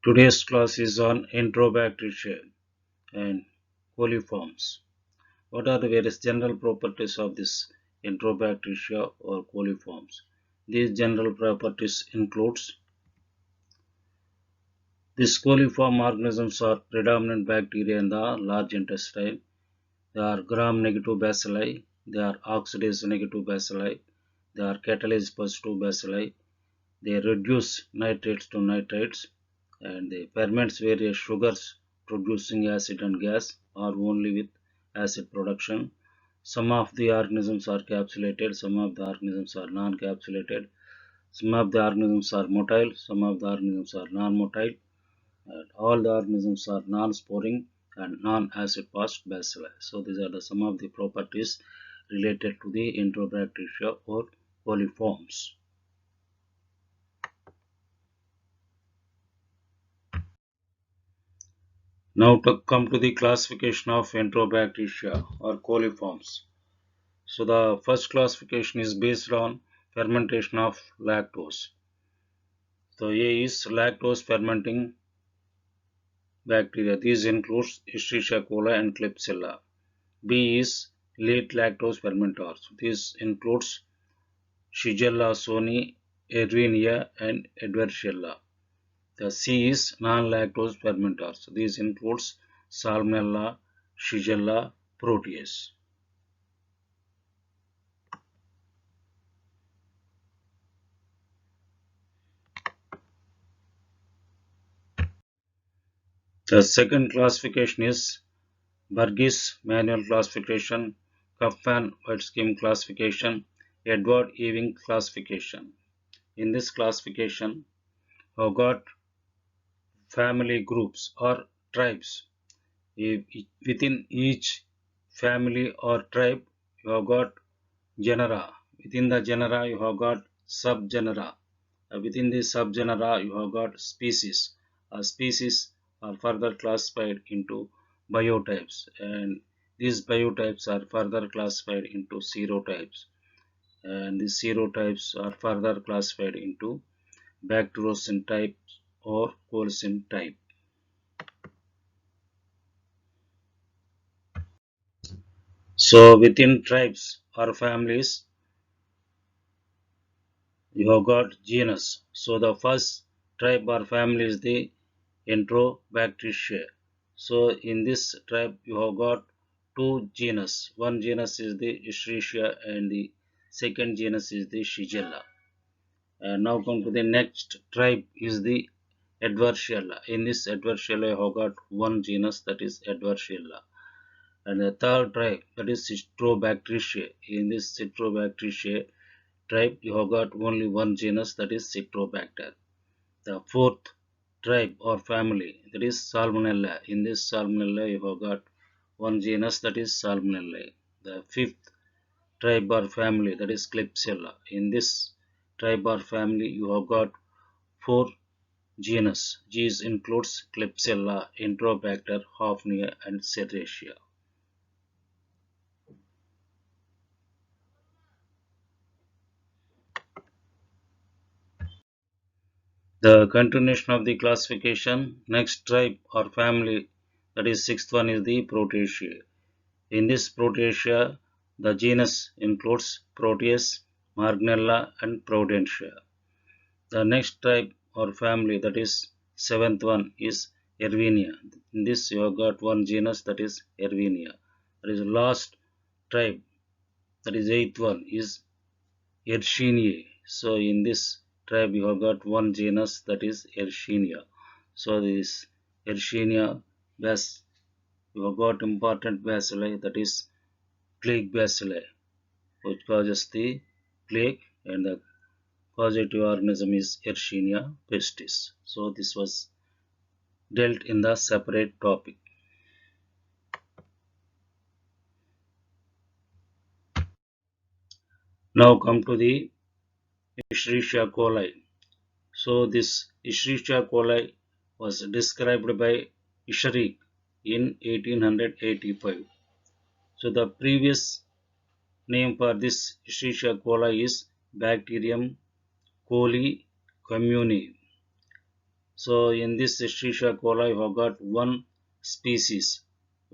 Today's class is on Enterobacteria and coliforms. What are the various general properties of this Enterobacteria or coliforms? These general properties includes these coliform organisms are predominant bacteria in the large intestine. They are gram-negative bacilli. They are oxidase-negative bacilli. They are catalase-positive bacilli. They reduce nitrates to nitrites and they ferments various sugars producing acid and gas or only with acid production. Some of the organisms are capsulated, some of the organisms are non-capsulated, some of the organisms are motile, some of the organisms are non-motile, and all the organisms are non-sporing and non-acid fast bacilli. So these are some of the properties related to the Enterobacteria or coliforms. Now to come to the classification of Enterobacteria or coliforms. So the first classification is based on fermentation of lactose. So A is lactose fermenting bacteria. These includes Escherichia coli and Klebsiella. B is late lactose fermenters. This includes Shigella soni, Erwinia and Edwardiella. The C is non-lactose fermenters. These includes Salmonella, Shigella, Proteus. The second classification is Burgess manual classification, Kaplan white scheme classification, Edward Ewing classification. In this classification, we have got family groups or tribes. Within each family or tribe, you have got genera. Within the genera, you have got subgenera. Within the subgenera, you have got species. Species are further classified into biotypes, and these biotypes are further classified into serotypes, and these serotypes are further classified into bacteriocin type or colicin type. So within tribes or families, you have got genus. So the first tribe or family is the Enterobacteria. So in this tribe you have got two genus. One genus is the Escherichia and the second genus is the Shigella. And now come to the next tribe is the Edwardiella. In this Edwardiella you have got one genus, that is Edwardiella. And the third tribe, that is Citrobacteria. In this Citrobacteria tribe you have got only one genus, that is Citrobacter. The fourth tribe or family, that is Salmonella. In this Salmonella you have got one genus, that is Salmonella. The fifth tribe or family, that is Klebsiella. In this tribe or family you have got four genus. These includes Klebsiella, Enterobacter, Hafnia and Serratia. The continuation of the classification, next tribe or family, that is sixth one, is the Proteaceae. In this Proteaceae, the genus includes Proteus, Marginella and Prudentia. The next tribe or family, that is seventh one, is Erwinia. In this you have got one genus, that is Erwinia. That is the last tribe, that is eighth one, is Yersinia. So in this tribe you have got one genus, that is Yersinia. So this Yersinia bas, you have got important bacilli, that is plague bacilli, which causes the plague, and the causative organism is Yersinia pestis. So this was dealt in the separate topic. Now come to the Escherichia coli. So this Escherichia coli was described by Escherick in 1885. So the previous name for this Escherichia coli is Bacterium coli commune. So in this Escherichia coli, you have got one species.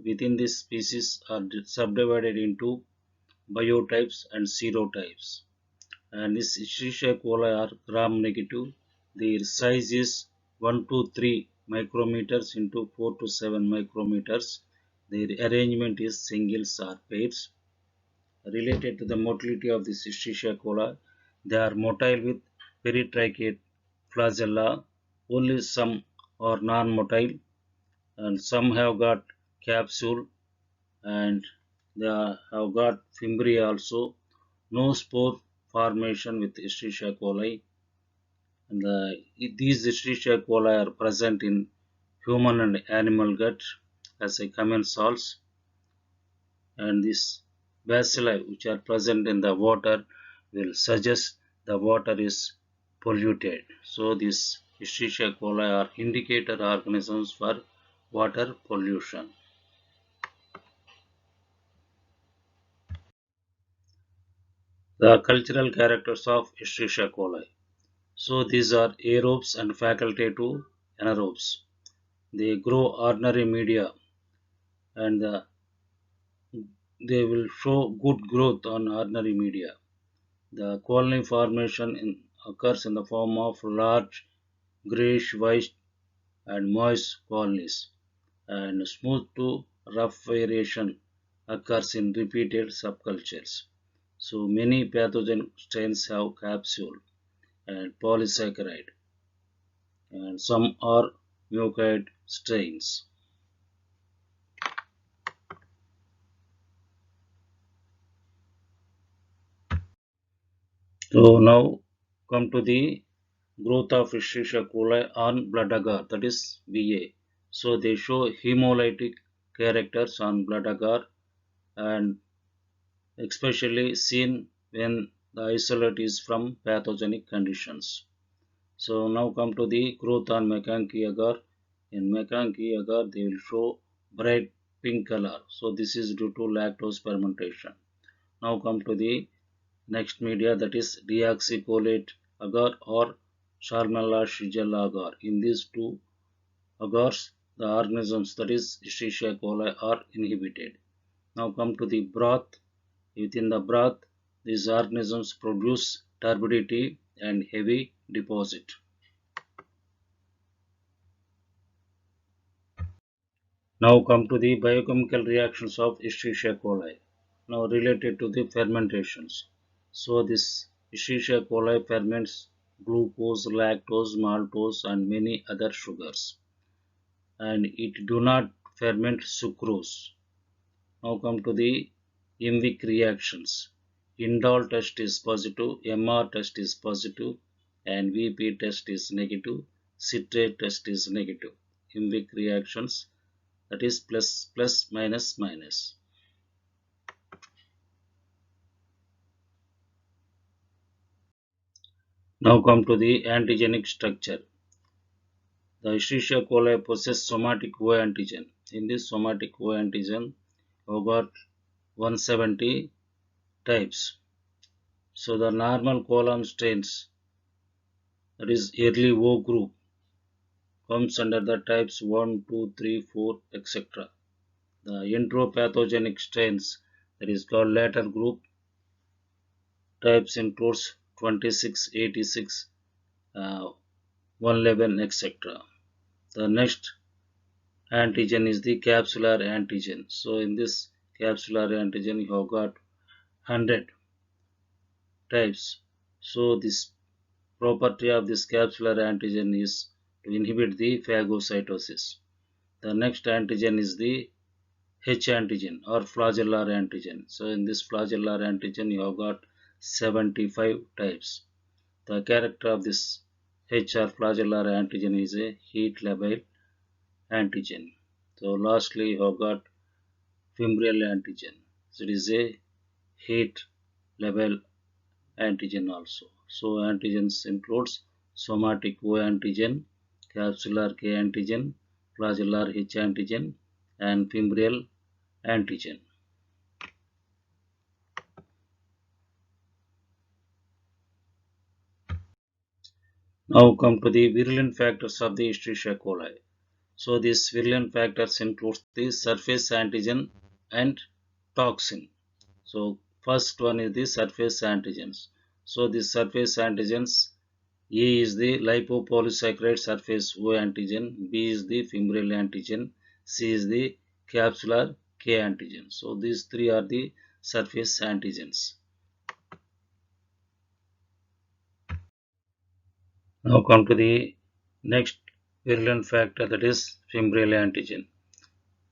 Within this species are subdivided into biotypes and serotypes. And this Escherichia coli are gram negative. Their size is 1 to 3 micrometers into 4 to 7 micrometers. Their arrangement is singles or pairs. Related to the motility of this Escherichia coli, they are motile with peritracheate flagella. Only some are non-motile, and some have got capsule, and they have got fimbria also. No spore formation with Escherichia coli, and these Escherichia coli are present in human and animal gut as a common salts, and these bacilli which are present in the water will suggest the water is polluted. So these Escherichia coli are indicator organisms for water pollution. The cultural characters of Escherichia coli. So these are aerobes and facultative anaerobes. They grow ordinary media, and they will show good growth on ordinary media. The colony formation occurs in the form of large grayish white and moist colonies, and smooth to rough variation occurs in repeated subcultures. So many pathogen strains have capsule and polysaccharide, and some are mucoid strains. So now come to the growth of Escherichia coli on blood agar, that is BA. So they show hemolytic characters on blood agar, and especially seen when the isolate is from pathogenic conditions. So now come to the growth on McCankey agar. In McCankey agar, they will show bright pink color. So this is due to lactose fermentation. Now come to the next media, that is deoxycholate agar or Salmonella Shigella agar. In these two agars, the organisms, that is Escherichia coli, are inhibited. Now come to the broth. Within the broth, these organisms produce turbidity and heavy deposit. Now come to the biochemical reactions of Escherichia coli. Now related to the fermentations. So this Escherichia coli ferments glucose, lactose, maltose, and many other sugars, and it do not ferment sucrose. Now come to the Imvic reactions. Indol test is positive, MR test is positive, and VP test is negative, citrate test is negative. Imvic reactions, that is plus plus minus minus. Now come to the antigenic structure. The Escherichia coli possesses somatic O antigen. In this somatic O antigen, we got 170 types. So the normal colon strains, that is early O group, comes under the types 1, 2, 3, 4, etc. The enteropathogenic strains, that is called later group, types includes 26, 86, 111, etc. The next antigen is the capsular antigen. So in this capsular antigen, you have got 100 types. So this property of this capsular antigen is to inhibit the phagocytosis. The next antigen is the H antigen or flagellar antigen. So in this flagellar antigen, you have got 75 types. The character of this H or flagellar antigen is a heat labile antigen. So lastly, you have got fimbrial antigen. So it is a heat labile antigen also. So antigens includes somatic O antigen, capsular K antigen, flagellar H antigen, and fimbrial antigen. Now come to the virulent factors of the Escherichia coli. So these virulent factors include the surface antigen and toxin. So first one is the surface antigens. So the surface antigens, A is the lipopolysaccharide surface O antigen, B is the fimbrial antigen, C is the capsular K antigen. So these three are the surface antigens. Now come to the next virulent factor, that is fimbrial antigen.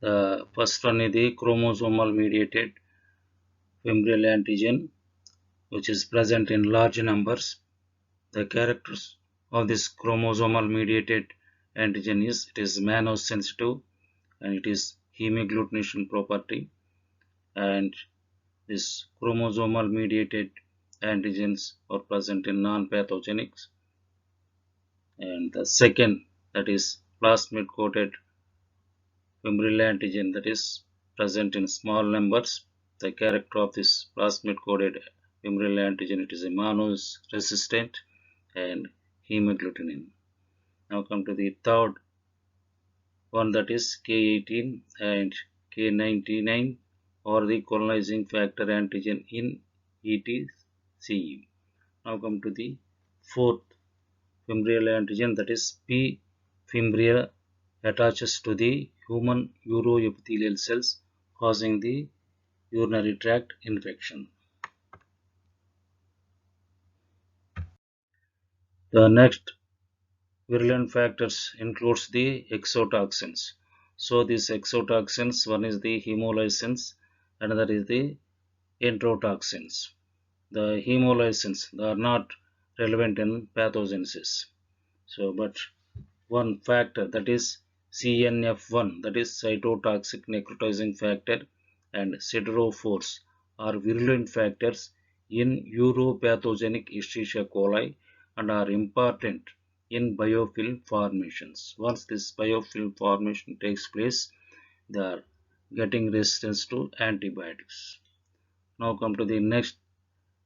The first one is the chromosomal mediated fimbrial antigen, which is present in large numbers. The characters of this chromosomal mediated antigen is it is mannose-sensitive and it is hemagglutination property, and this chromosomal mediated antigens are present in non-pathogenic. And the second, that is plasmid coated fimbrial antigen, that is present in small numbers. The character of this plasmid coated fimbrial antigen, it is a mannose resistant and hemagglutinin. Now come to the third one, that is K18 and K99 or the colonizing factor antigen in ETCE. Now come to the fourth fimbrial antigen, that is P. fimbriae, attaches to the human uroepithelial cells causing the urinary tract infection. The next virulent factors includes the exotoxins. So these exotoxins, one is the hemolysins, another is the enterotoxins. The hemolysins, they are not relevant in pathogenesis. So, but one factor, that is CNF1, that is cytotoxic necrotizing factor, and siderophores are virulent factors in uropathogenic Escherichia coli and are important in biofilm formations. Once this biofilm formation takes place, they are getting resistance to antibiotics. Now come to the next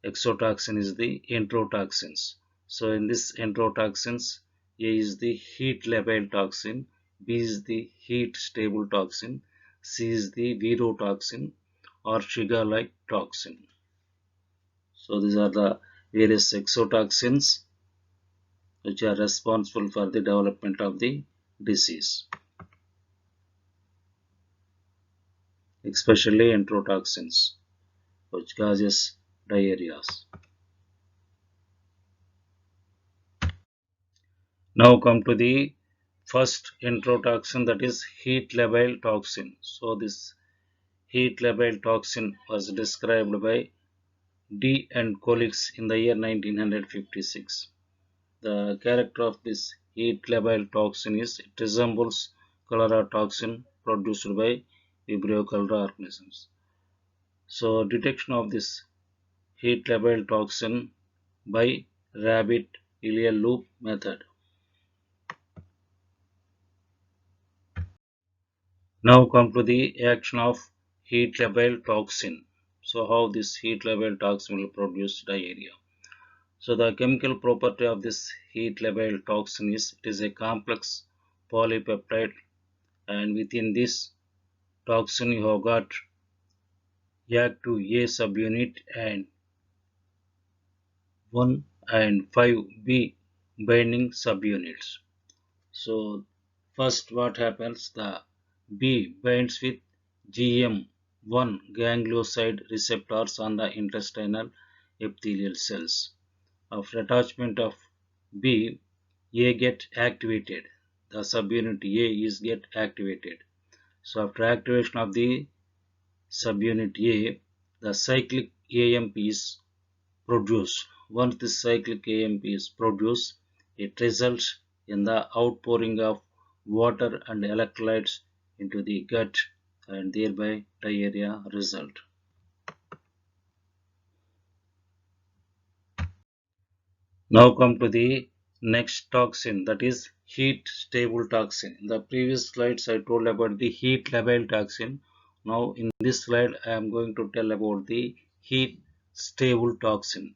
exotoxin is the enterotoxins. So in this enterotoxins, A is the heat labile toxin, B is the heat stable toxin, C is the virotoxin or Shiga-like toxin. So these are the various exotoxins which are responsible for the development of the disease, especially enterotoxins which causes diarrhea. Now come to the first enterotoxin, that is heat labile toxin. So this heat labile toxin was described by D and colleagues in the year 1956. The character of this heat labile toxin is it resembles cholera toxin produced by Vibrio cholera organisms. So detection of this heat labile toxin by rabbit ileal loop method. Now come to the action of heat labile toxin. So how this heat labile toxin will produce diarrhea. So the chemical property of this heat labile toxin is it is a complex polypeptide, and within this toxin you have got YAG2A subunit and 1 and 5B binding subunits. So first what happens, the B binds with GM1 ganglioside receptors on the intestinal epithelial cells. After attachment of B, A get activated. The subunit A is get activated. So after activation of the subunit A, the cyclic AMP is produced. Once this cyclic AMP is produced, it results in the outpouring of water and electrolytes into the gut and thereby diarrhea result. Now come to the next toxin, that is heat stable toxin. In the previous slides I told about the heat labile toxin. Now in this slide I am going to tell about the heat stable toxin.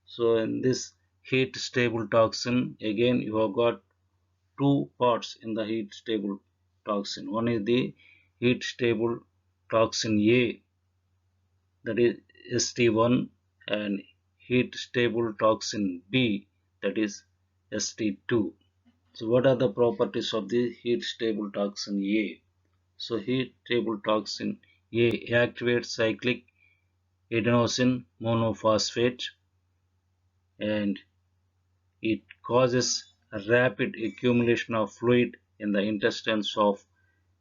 So in this heat stable toxin. Again, you have got two parts in the heat stable toxin. One is the heat stable toxin A, that is ST1, and heat stable toxin B, that is ST2. So what are the properties of the heat stable toxin A? So heat stable toxin A activates cyclic adenosine monophosphate, and it causes a rapid accumulation of fluid in the intestines of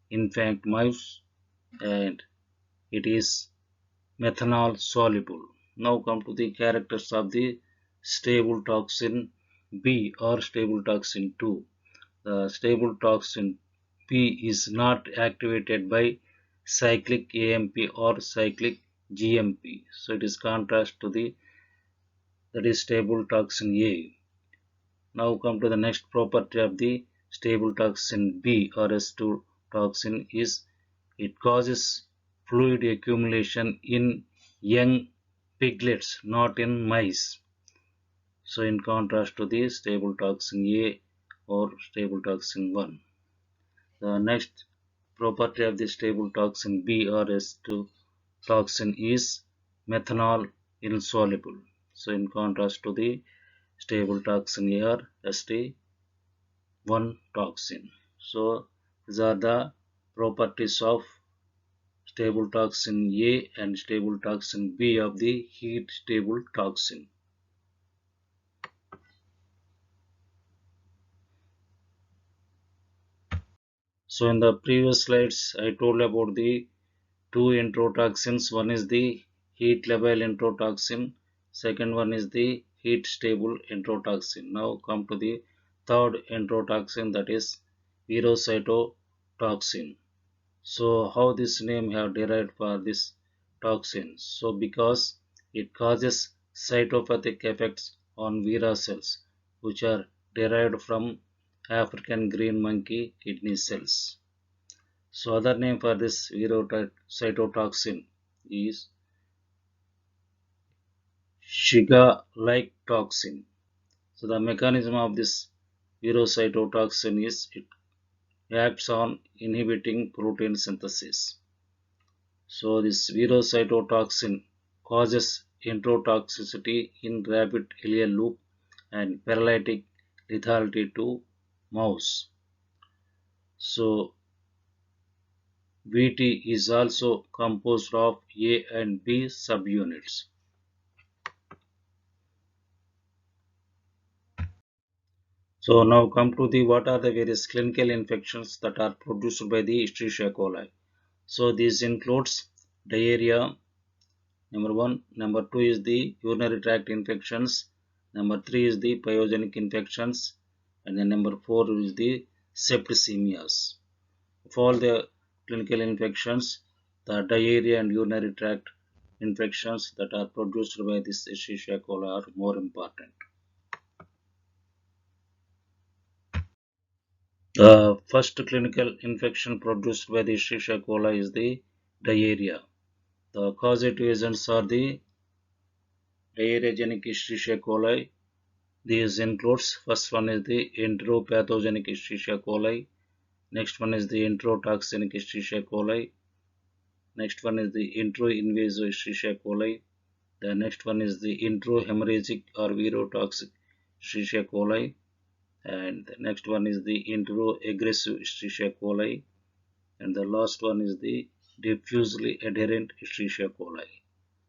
infant mice, and it is methanol soluble. Now come to the characters of the stable toxin B or stable toxin 2. The stable toxin B is not activated by cyclic AMP or cyclic GMP. So it is contrast to the that is stable toxin A. Now come to the next property of the stable toxin B or S2 toxin is it causes fluid accumulation in young piglets, not in mice. So in contrast to the stable toxin A or stable toxin 1. The next property of the stable toxin B or S2 toxin is methanol insoluble. So in contrast to the stable toxin A or ST1 toxin. So these are the properties of stable toxin A and stable toxin B of the heat stable toxin. So in the previous slides I told about the two enterotoxins. One is the heat labile enterotoxin, second one is the heat stable enterotoxin. Now come to the third enterotoxin, that is verocytotoxin. So how this name have derived for this toxin? So because it causes cytopathic effects on Vera cells, which are derived from African green monkey kidney cells. So other name for this verocytotoxin is Shiga-like toxin. So the mechanism of this verocytotoxin is it acts on inhibiting protein synthesis. So this verocytotoxin causes enterotoxicity in rabbit ileal loop and paralytic lethality to mouse. So VT is also composed of A and B subunits. So now come to the what are the various clinical infections that are produced by the Escherichia coli. So this includes diarrhea, number one. Number two is the urinary tract infections. Number three is the pyogenic infections, and then number four is the septicemias. Of all the clinical infections, the diarrhea and urinary tract infections that are produced by this Escherichia coli are more important. The first clinical infection produced by the Escherichia coli is the diarrhea. The causative agents are the diarrheogenic Escherichia coli. These includes first one is the enteropathogenic Escherichia coli. Next one is the enterotoxinic Escherichia coli. Next one is the enteroinvasive Escherichia coli. The next one is the enterohemorrhagic or virotoxic Escherichia coli. And the next one is the enteroaggressive Escherichia coli. And the last one is the diffusely adherent Escherichia coli.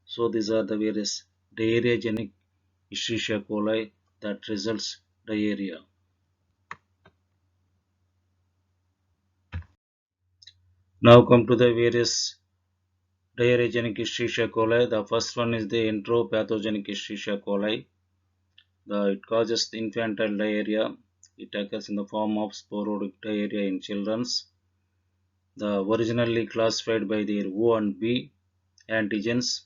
So these are the various diarrheogenic Escherichia coli that results diarrhea. Now come to the various diarrheogenic Escherichia coli. The first one is the enteropathogenic Escherichia coli. It causes the infantile diarrhea. It occurs in the form of sporadic diarrhea in children. The originally classified by their O and B antigens.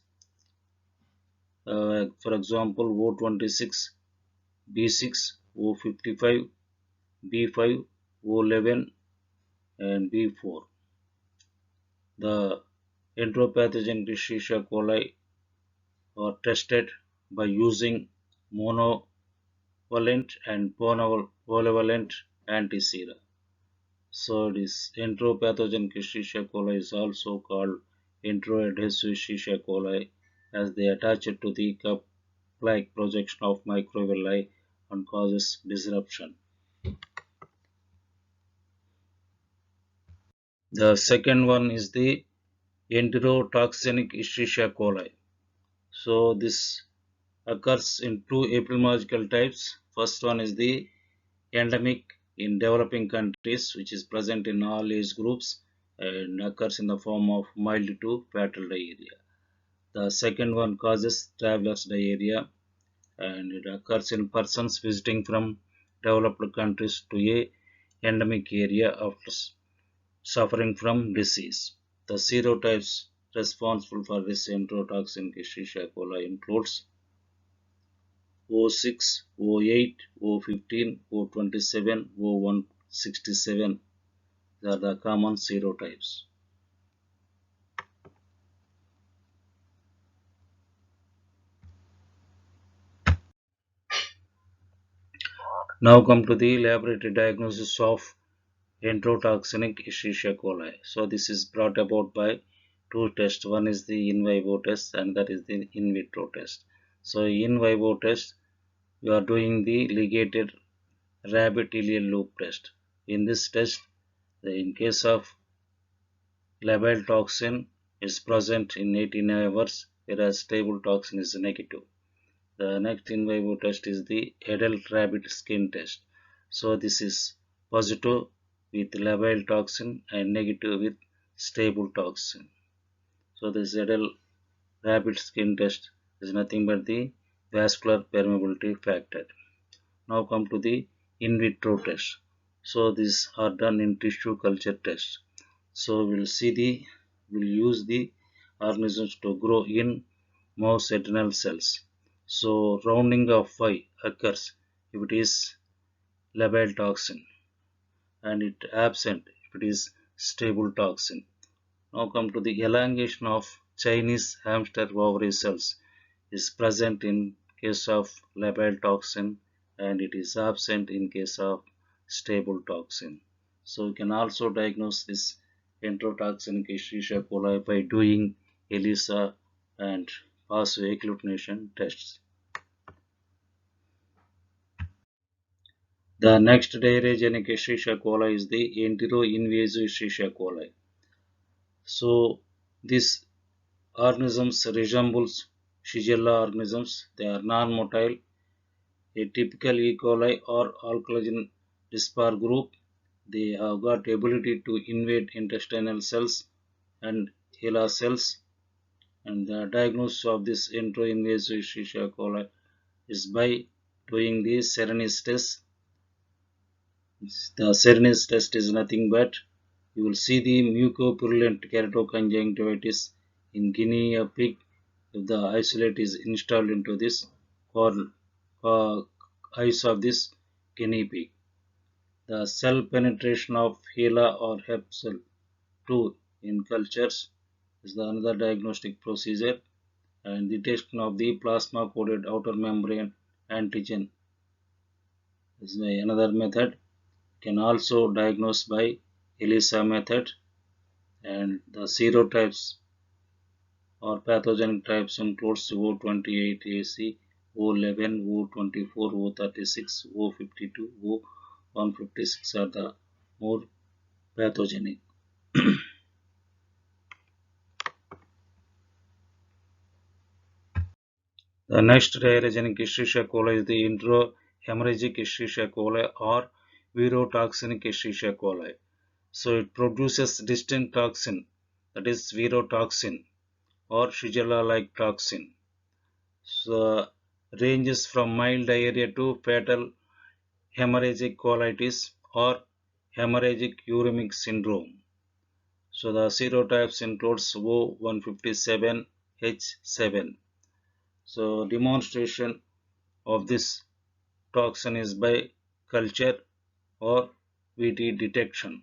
For example, O26, B6, O55, B5, O11, and B4. The enteropathogenic Escherichia coli are tested by using monovalent and polyvalent antisera. So this enteropathogen Escherichia coli is also called enteroadhesive Escherichia coli as they attach it to the cup-like projection of microvilli and causes disruption. The second one is the enterotoxinic Escherichia coli. So this occurs in two epidemiological types. First one is the endemic in developing countries, which is present in all age groups and occurs in the form of mild to fatal diarrhea. The second one causes travelers diarrhea and it occurs in persons visiting from developed countries to a endemic area after suffering from disease. The serotypes responsible for this enterotoxin Escherichia coli includes O6, O8, O15, O27, O167. They are the common serotypes. Now come to the laboratory diagnosis of enterotoxinic Escherichia coli. So this is brought about by two tests. One is the in vivo test and that is the in vitro test. So in vivo test, we are doing the ligated rabbit ileal loop test. In this test, in case of labile toxin is present in 18 hours, whereas stable toxin is negative. The next in vivo test is the adult rabbit skin test. So this is positive with labile toxin and negative with stable toxin. So this adult rabbit skin test is nothing but the vascular permeability factor. Now come to the in vitro test. So these are done in tissue culture test. So we'll use the organisms to grow in mouse adrenal cells. So rounding of phi occurs if it is labile toxin and it absent if it is stable toxin. Now come to the elongation of Chinese hamster ovary cells is present in case of labile toxin and it is absent in case of stable toxin. So we can also diagnose this enterotoxinic Escherichia coli by doing ELISA and phosphoagglutination tests. The next diarrheogenic Escherichia coli is the enteroinvasive Escherichia coli. So these organisms resembles Shigella organisms. They are non-motile. A typical E. coli or alkalogen dispar group. They have got ability to invade intestinal cells and HeLa cells. And the diagnosis of this enteroinvasive Escherichia coli is by doing the Serenis test. The Serenis test is nothing but you will see the mucopurulent keratoconjunctivitis in guinea pig if the isolate is installed into this eyes of this guinea pig. The cell penetration of HeLa or Hep cell 2 in cultures is the another diagnostic procedure and detection of the plasma coated outer membrane antigen is another method. Can also diagnose by ELISA method and the serotypes or pathogenic types includes O28AC, O11, O24, O36, O52, O156 are the more pathogenic. The next diarrheogenic Escherichia coli is the enterohemorrhagic Escherichia coli or virotoxinic Escherichia coli. So it produces distinct toxin that is virotoxin or Shigella-like toxin. So ranges from mild diarrhea to fatal hemorrhagic colitis or hemorrhagic uremic syndrome. So the serotypes includes O157H7. So demonstration of this toxin is by culture or VT detection.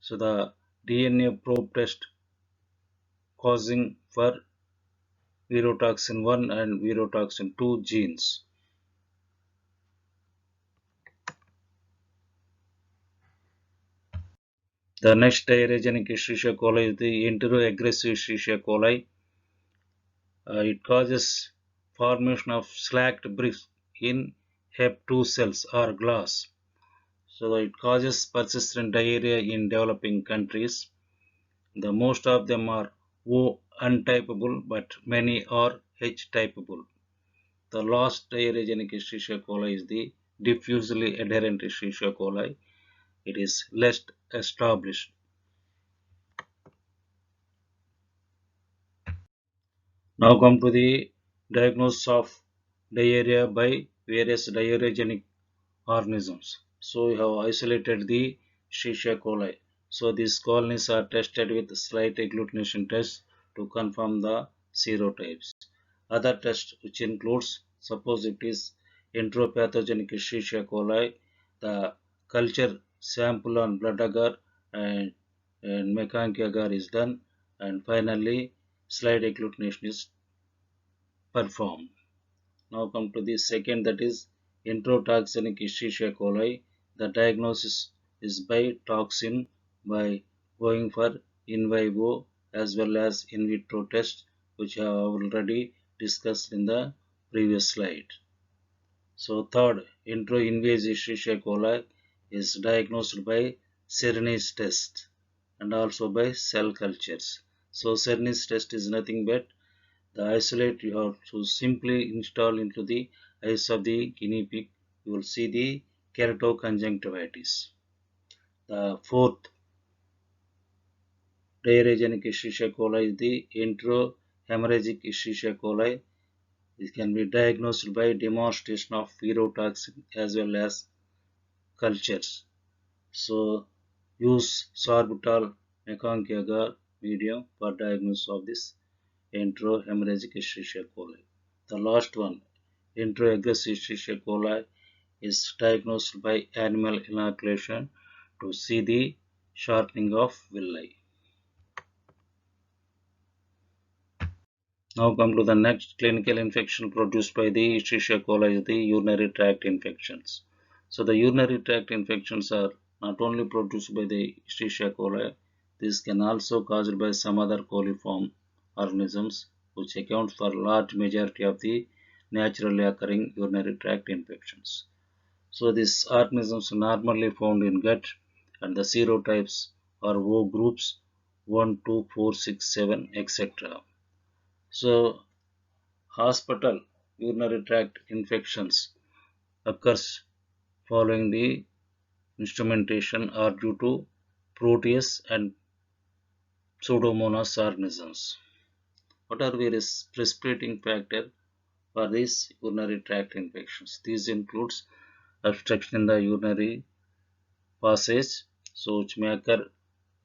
So the DNA probe test causing for virotoxin 1 and virotoxin 2 genes. The next diarrhea-genic Escherichia coli is the enteroaggressive Escherichia coli. It causes formation of slacked bricks in Hep2 cells or glass. So it causes persistent diarrhea in developing countries. The most of them are O untypable, but many are H typable. The last diarrhea-genic Escherichia coli is the diffusely adherent Escherichia coli. It is less established. Now come to the diagnosis of diarrhea by various diarrheagenic organisms. So we have isolated the Escherichia coli. So these colonies are tested with slight agglutination tests to confirm the serotypes. Other tests which includes suppose it is enteropathogenic Escherichia coli, the culture sample on blood agar and Mechanc agar is done, and finally slide agglutination is performed. Now come to the second, that is enterotoxinic Escherichia coli. The diagnosis is by toxin by going for in vivo as well as in vitro tests, which I have already discussed in the previous slide. So third, enteroinvasive Escherichia coli is diagnosed by Cernese test and also by cell cultures. So Cernese test is nothing but the isolate you have to simply install into the eyes of the guinea pig. You will see the keratoconjunctivitis. The fourth diarrheagenic Escherichia coli is the enterohemorrhagic Escherichia coli. It can be diagnosed by demonstration of virotoxin as well as cultures. So use sorbitol Mechanc agar medium for diagnosis of this enterohemorrhagic Escherichia coli. The last one, enteroaggressive Escherichia coli, is diagnosed by animal inoculation to see the shortening of villi. Now come to the next clinical infection produced by the Escherichia coli is the urinary tract infections. So the urinary tract infections are not only produced by the Escherichia coli, this can also caused by some other coliform organisms which account for large majority of the naturally occurring urinary tract infections. So these organisms are normally found in gut and the serotypes are O groups 1, 2, 4, 6, 7, etc. So hospital urinary tract infections occurs following the instrumentation or due to Proteus and Pseudomonas organisms. What are various precipitating factors for these urinary tract infections? These includes obstruction in the urinary passage, so which may occur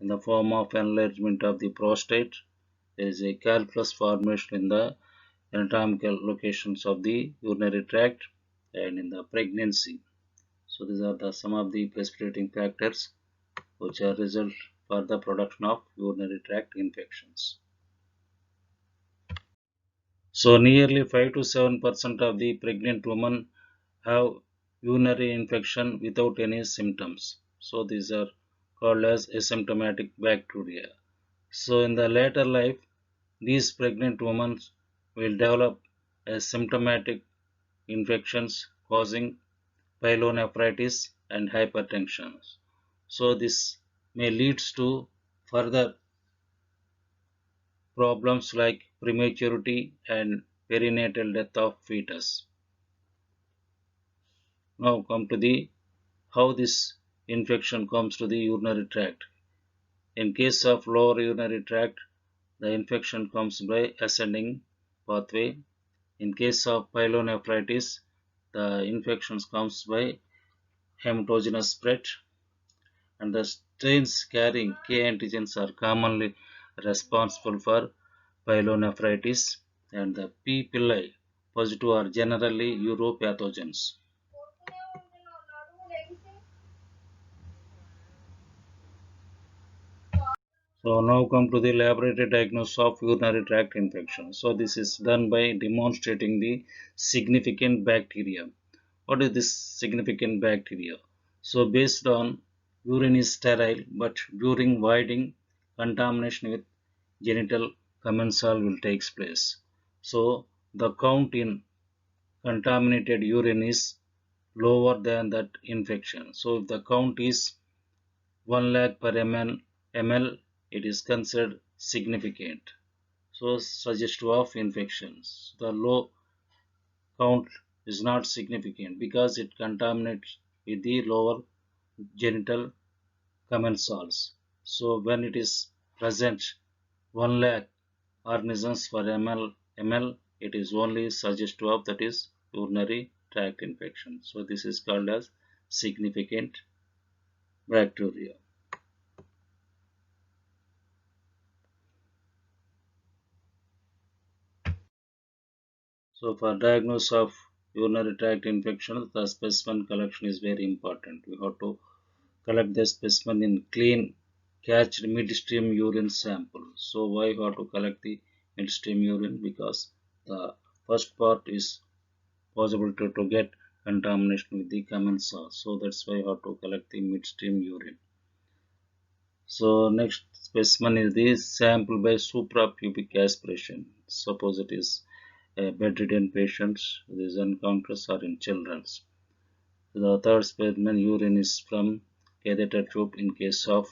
in the form of enlargement of the prostate. There is a calculus formation in the anatomical locations of the urinary tract and in the pregnancy. So these are some of the precipitating factors which are result for the production of urinary tract infections. So nearly 5 to 7% of the pregnant women have urinary infection without any symptoms. So these are called as asymptomatic bacteria. So in the later life, these pregnant women will develop asymptomatic infections causing pyelonephritis and hypertension. So this may leads to further problems like prematurity and perinatal death of fetus. Now come to the how this infection comes to the urinary tract. In case of lower urinary tract, the infection comes by ascending pathway. In case of pyelonephritis, the infection comes by hematogenous spread, and the strains carrying K antigens are commonly responsible for pyelonephritis, and the P. pili positive are generally uropathogens. So now come to the laboratory diagnosis of urinary tract infection. So this is done by demonstrating the significant bacteria. What is this significant bacteria? So based on urine is sterile, but during voiding, contamination with genital commensal will take place. So the count in contaminated urine is lower than that infection. So if the count is 1 lakh per ml, it is considered significant. So suggestive of infections. The low count is not significant because it contaminates with the lower genital commensals. So when it is present 1 lakh organisms per ml, it is only suggestive of that is urinary tract infection. So this is called as significant bacteria. So for diagnosis of urinary tract infections, the specimen collection is very important. We have to collect the specimen in clean catched midstream urine sample. So why we have to collect the midstream urine? Because the first part is possible to get contamination with the commensal. So that's why we have to collect the midstream urine. So next specimen is the sample by suprapubic aspiration. Suppose it is a bedridden patient, these encounters are in children. The third specimen urine is from catheter tube in case of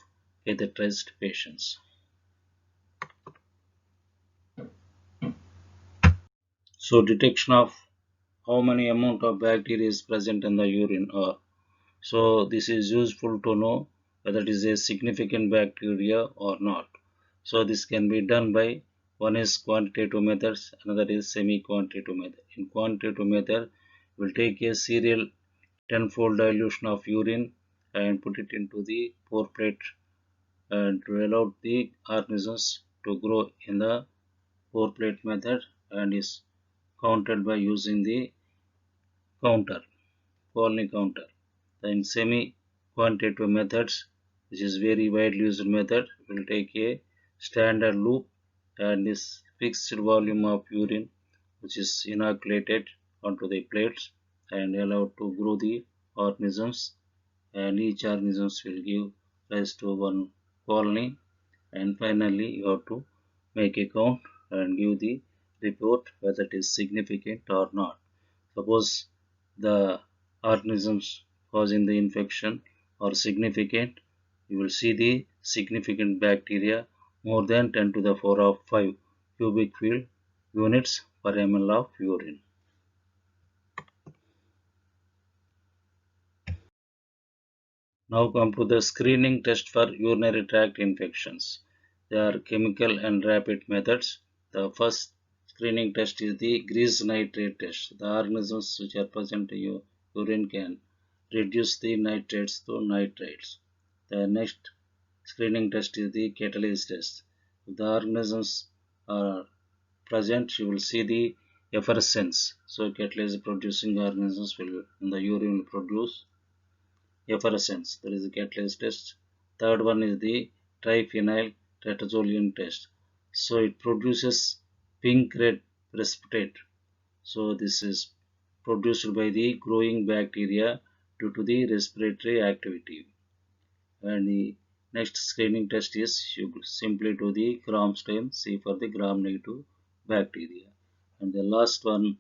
catheterized patients. So detection of how many amount of bacteria is present in the urine. So this is useful to know whether it is a significant bacteria or not. So this can be done by one is quantitative methods, another is semi-quantitative method. In quantitative method, we'll take a serial tenfold dilution of urine and put it into the pore plate and to allow the organisms to grow in the pore plate method and is counted by using the counter, colony counter. In semi-quantitative methods, which is very widely used method, will take a standard loop and this fixed volume of urine which is inoculated onto the plates and allowed to grow the organisms, and each organisms will give rise to one colony, and finally you have to make a count and give the report whether it is significant or not. Suppose the organisms causing the infection are significant, you will see the significant bacteria more than 10 to the power of 5 cubic field units per ml of urine. Now come to the screening test for urinary tract infections. There are chemical and rapid methods. The first screening test is the grease nitrate test. The organisms which are present in your urine can reduce the nitrates to nitrites. The next screening test is the catalase test. If the organisms are present, you will see the effervescence. So catalase producing organisms will in the urine will produce effervescence. That is the catalase test. Third one is the triphenyl tetrazoline test. So it produces pink red precipitate. So this is produced by the growing bacteria due to the respiratory activity. And the next screening test is you simply do the gram stain, see for the gram negative bacteria. And the last one,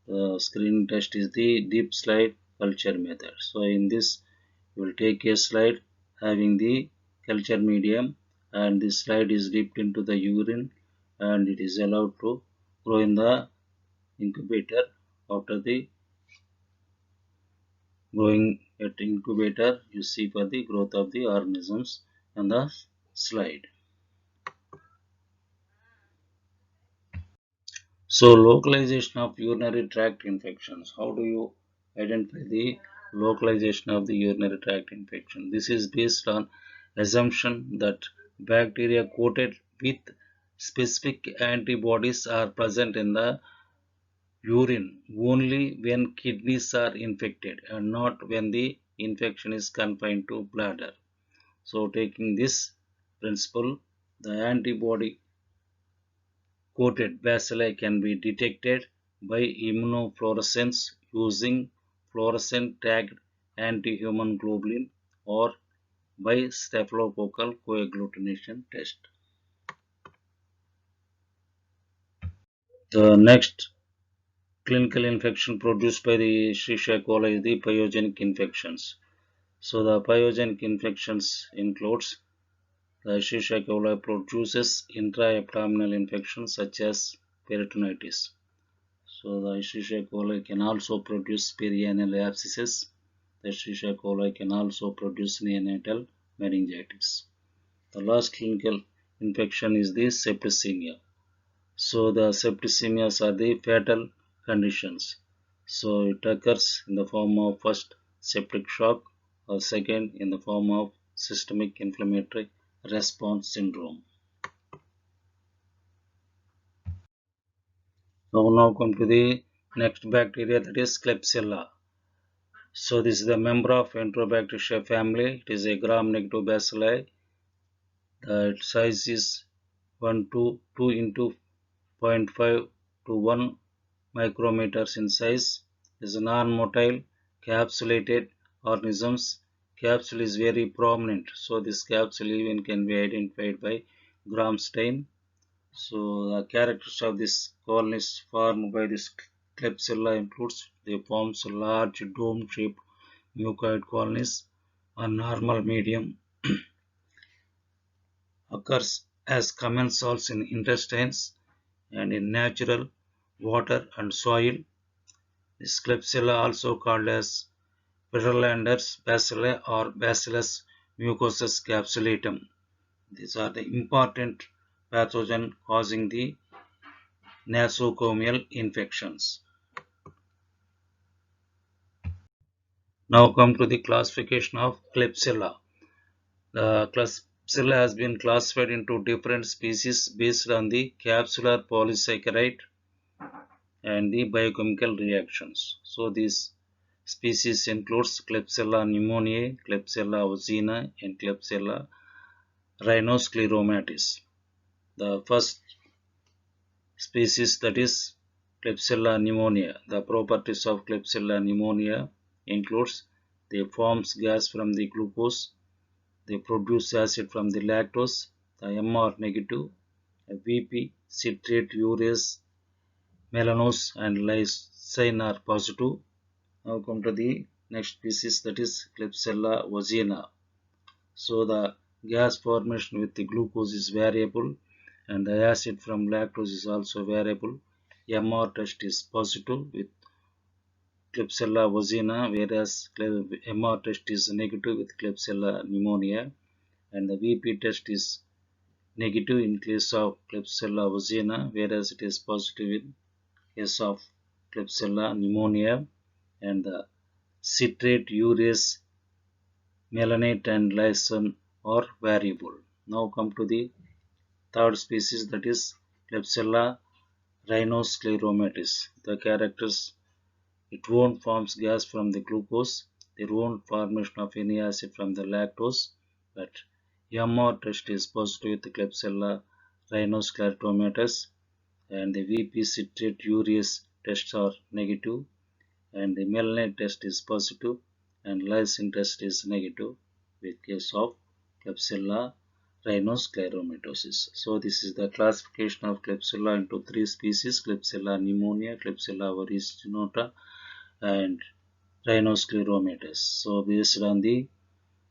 the screening test is the deep slide culture method. So in this, you will take a slide having the culture medium, and this slide is dipped into the urine and it is allowed to grow in the incubator. After the growing at incubator, you see for the growth of the organisms on the slide. So localization of urinary tract infections. How do you identify the localization of the urinary tract infection? This is based on assumption that bacteria coated with specific antibodies are present in the urine only when kidneys are infected and not when the infection is confined to bladder. So taking this principle, the antibody coated bacilli can be detected by immunofluorescence using fluorescent tagged anti-human globulin or by staphylococcal coagglutination test. The next clinical infection produced by the Escherichia coli is the pyogenic infections. So the pyogenic infections includes the Escherichia coli produces intra-abdominal infections such as peritonitis. So the Escherichia coli can also produce perianal abscesses. The Escherichia coli can also produce neonatal meningitis. The last clinical infection is the septicemia. So the septicemias are the fatal conditions. So it occurs in the form of first septic shock or second in the form of systemic inflammatory response syndrome. So now come to the next bacteria, that is Klebsiella. So this is the member of Enterobacteriaceae family. It is a gram-negative bacilli. The size is 1 to 2 into 0.5 to 1 micrometers in size. It is non-motile capsulated organisms. Capsule is very prominent. So this capsule even can be identified by Gram stain. So the characters of this colonies formed by this Klebsiella includes they forms large dome-shaped mucoid colonies on normal medium, occurs as commensals in intestines and in natural water and soil. This Klebsiella also called as Pyrrholander's bacilli or Bacillus mucosus capsulatum. These are the important pathogen causing the nosocomial infections. Now come to the classification of Klebsiella. The Klebsiella has been classified into different species based on the capsular polysaccharide and the biochemical reactions. So these species includes Klebsiella pneumoniae, Klebsiella ozina, and Klebsiella rhinoscleromatis. The first species, that is Klebsiella pneumonia. The properties of Klebsiella pneumonia includes they forms gas from the glucose, they produce acid from the lactose, the MR negative, VP, citrate urease, melanose and lysine are positive. Now come to the next species, that is Klebsiella ozina. So the gas formation with the glucose is variable and the acid from lactose is also variable. MR test is positive with Klebsiella ozina, whereas MR test is negative with Klebsiella pneumonia, and the VP test is negative in case of Klebsiella ozina, whereas it is positive in case of Klebsiella pneumonia, and the citrate urease, melanate and lysine are variable. Now come to the third species, that is Klebsiella rhinoscleromatis. The characters, it won't forms gas from the glucose, there won't formation of any acid from the lactose, but MR test is positive with Klebsiella rhinoscleromatis and the VP citrate urease tests are negative and the melanate test is positive and lysine test is negative with case of Klebsiella rhinoscleromatosis. So this is the classification of Klebsiella into three species: Klebsiella pneumonia, Klebsiella aeruginosa, and rhinoscleromatis. So based on the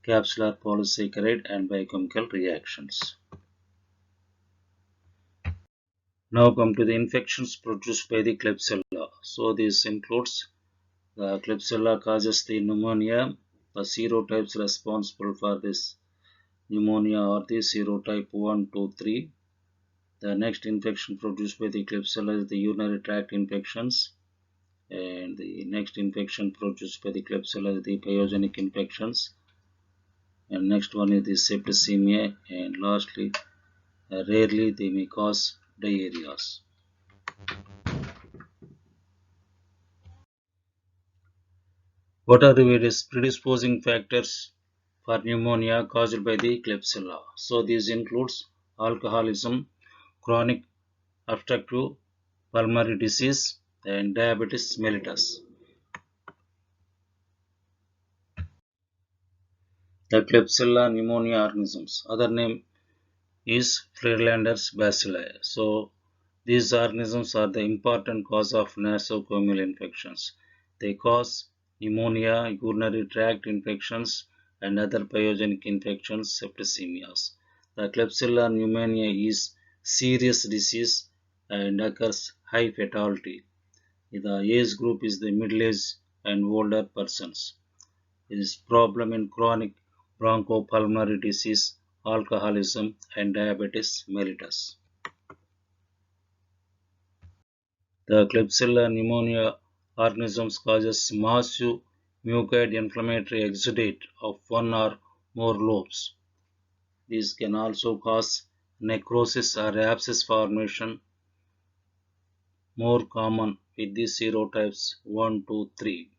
capsular polysaccharide and biochemical reactions. Now come to the infections produced by the Klebsiella. So this includes the Klebsiella causes the pneumonia. The serotypes responsible for this pneumonia are the serotype 1, 2, 3. The next infection produced by the Klebsiella is the urinary tract infections. And the next infection produced by the Klebsiella is the pyogenic infections. And next one is the septicemia. And lastly, rarely they may cause diarrheas. What are the various predisposing factors for pneumonia caused by the Klebsiella? So these includes alcoholism, chronic obstructive pulmonary disease, and diabetes mellitus. The Klebsiella pneumonia organisms. Other name is Friedlander's bacilli. So these organisms are the important cause of nosocomial infections. They cause pneumonia, urinary tract infections, and other pyogenic infections, septicemias. The Klebsiella pneumonia is serious disease and occurs high fatality. The age group is the middle-aged and older persons. It is problem in chronic bronchopulmonary disease, alcoholism, and diabetes mellitus. The Klebsiella pneumonia organisms causes massive mucoid inflammatory exudate of one or more lobes. These can also cause necrosis or abscess formation, more common with the serotypes 1, 2, 3.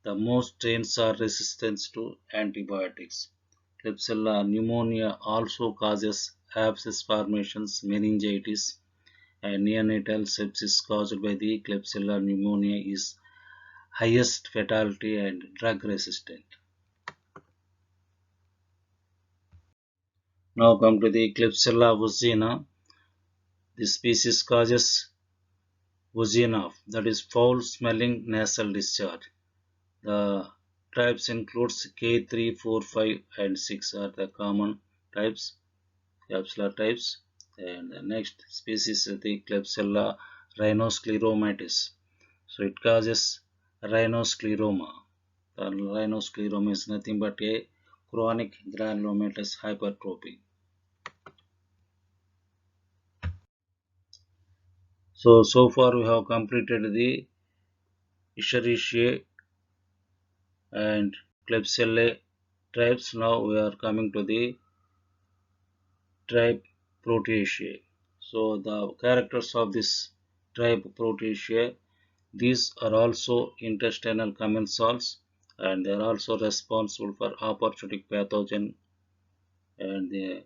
The most strains are resistant to antibiotics. Klebsiella pneumonia also causes abscess formations, meningitis, and neonatal sepsis caused by the Klebsiella pneumonia is highest fatality and drug resistant. Now come to the Klebsiella vagina. This species causes vagina, that is foul smelling nasal discharge. The types includes K3, 4, 5 and 6 are the common types, Klebsiella types. And the next species is the Klebsiella rhinoscleromatis. So it causes rhinoscleroma. The rhinoscleroma is nothing but a chronic granulomatous hypertrophy. So far we have completed the Escherichia and Klebsiella tribes. Now we are coming to the tribe Proteaceae. So the characters of this tribe Proteaceae, these are also intestinal commensals and they are also responsible for opportunistic pathogen, and the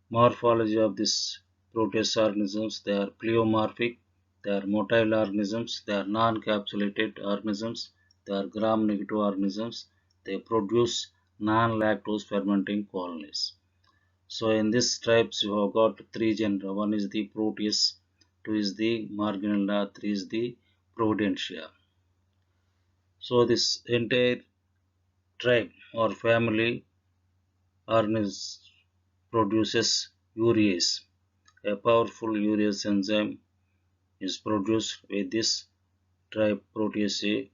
morphology of these proteus organisms, they are pleomorphic, they are motile organisms, they are non-capsulated organisms, they are gram-negative organisms, they produce non-lactose fermenting colonies. So in this stripes you have got three genera. One is the Proteus, two is the Marginella, three is the Providentia. So this entire tribe or family organisms produces urease. A powerful urease enzyme is produced with this tribe Proteaceae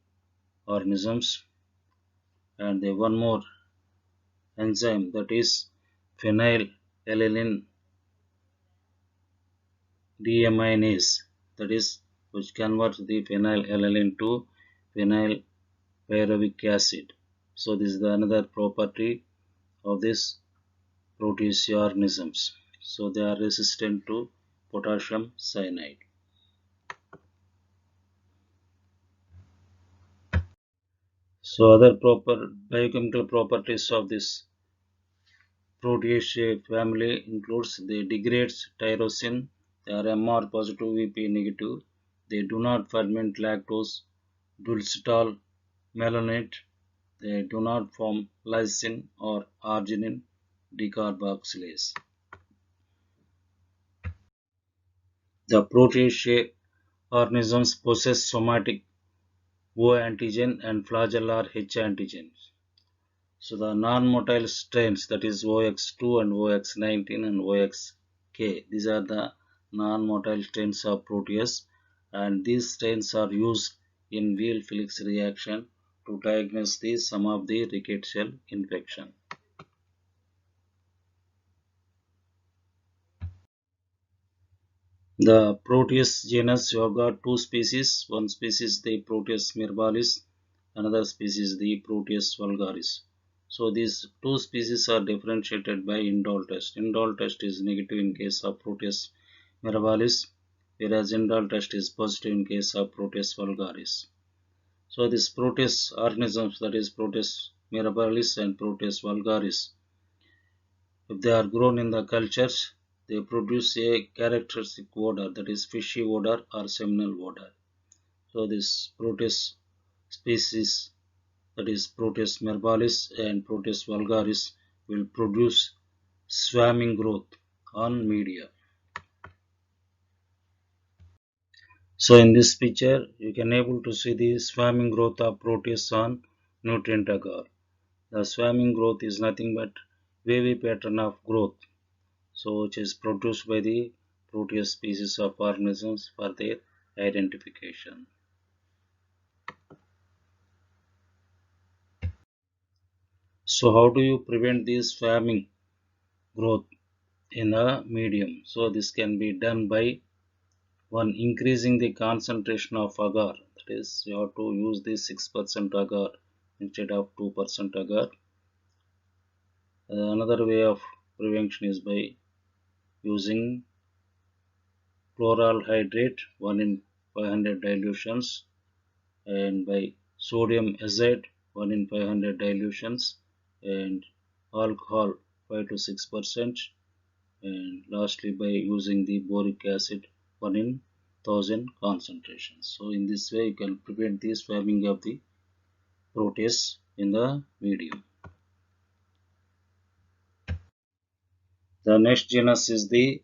organisms, and the one more enzyme, that is phenylalanine deaminase, that is which converts the phenylalanine to phenylpyruvic acid. So this is the another property of this Proteaceae organisms. So they are resistant to potassium cyanide. So other proper biochemical properties of this Proteaceae family includes they degrades tyrosine, they are MR positive, VP negative, they do not ferment lactose, dulcitol, malonate, they do not form lysine or arginine decarboxylase. The Proteaceae organisms possess somatic O antigen and flagellar H antigen. So the non-motile strains, that is OX2 and OX19 and OXK, these are the non-motile strains of Proteus, and these strains are used in Weil-Felix reaction to diagnose some of the rickettsial infection. The Proteus genus, you have got two species. One species the Proteus mirabilis, another species the Proteus vulgaris. So these two species are differentiated by indole test. Indole test is negative in case of Proteus mirabilis, whereas indole test is positive in case of Proteus vulgaris. So this Proteus organisms, that is Proteus mirabilis and Proteus vulgaris, if they are grown in the cultures, they produce a characteristic odor, that is fishy odor or seminal odor. So this Proteus species that is Proteus mirabilis and Proteus vulgaris, will produce swarming growth on media. So in this picture, you can able to see the swarming growth of Proteus on nutrient agar. The swarming growth is nothing but wavy pattern of growth, so which is produced by the Proteus species of organisms for their identification. So how do you prevent this swarming growth in a medium? So this can be done by one increasing the concentration of agar. That is, you have to use the 6% agar instead of 2% agar. Another way of prevention is by using chloral hydrate 1 in 500 dilutions, and by sodium azide 1 in 500 dilutions, and alcohol 5 to 6%, and lastly by using the boric acid 1 in 1000 concentrations. So in this way you can prevent the swarming of the proteus in the medium. The next genus is the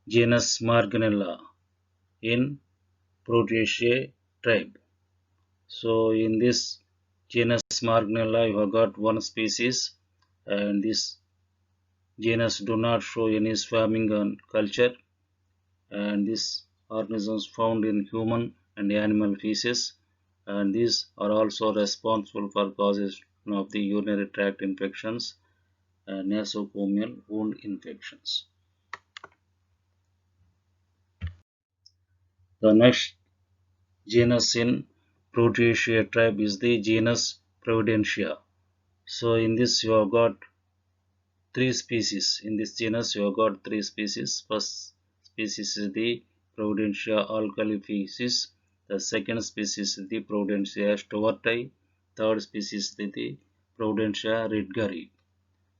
genus Morganella in Proteaceae tribe. So in this genus Morganella you have got one species, and this genus do not show any swarming on culture, and these organisms found in human and animal feces, and these are also responsible for causes of the urinary tract infections and nosocomial wound infections. The next genus in Proteaceae tribe is the genus Providentia. So in this you have got three species. In this genus you have got three species. First species is the Providentia alcalificis. The second species is the Providentia stewarti. Third species is the Providentia ridgeri.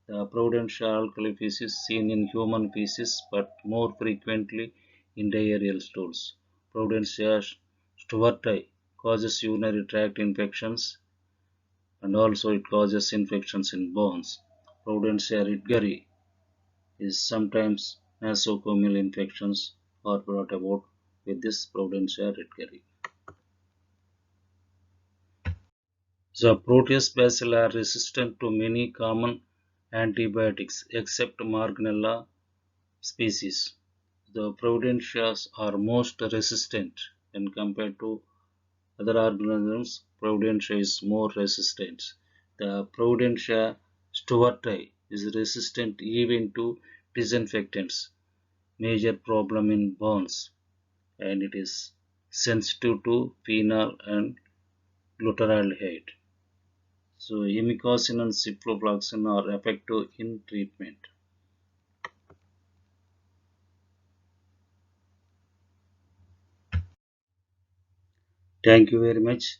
The Providentia alcalificis is seen in human feces but more frequently in diarrheal stools. Providentia stewarti causes urinary tract infections, and also it causes infections in bones. Providentia ridgeri is sometimes nosocomial infections are brought about with this Providentia ridgeri. The Proteus bacilli are resistant to many common antibiotics except Morganella species. The Providentias are most resistant when compared to other organisms. Providentia is more resistant. The Providentia stewarti is resistant even to disinfectants, major problem in bones, and it is sensitive to phenol and glutaraldehyde. So amikacin and ciprofloxacin are effective in treatment. Thank you very much.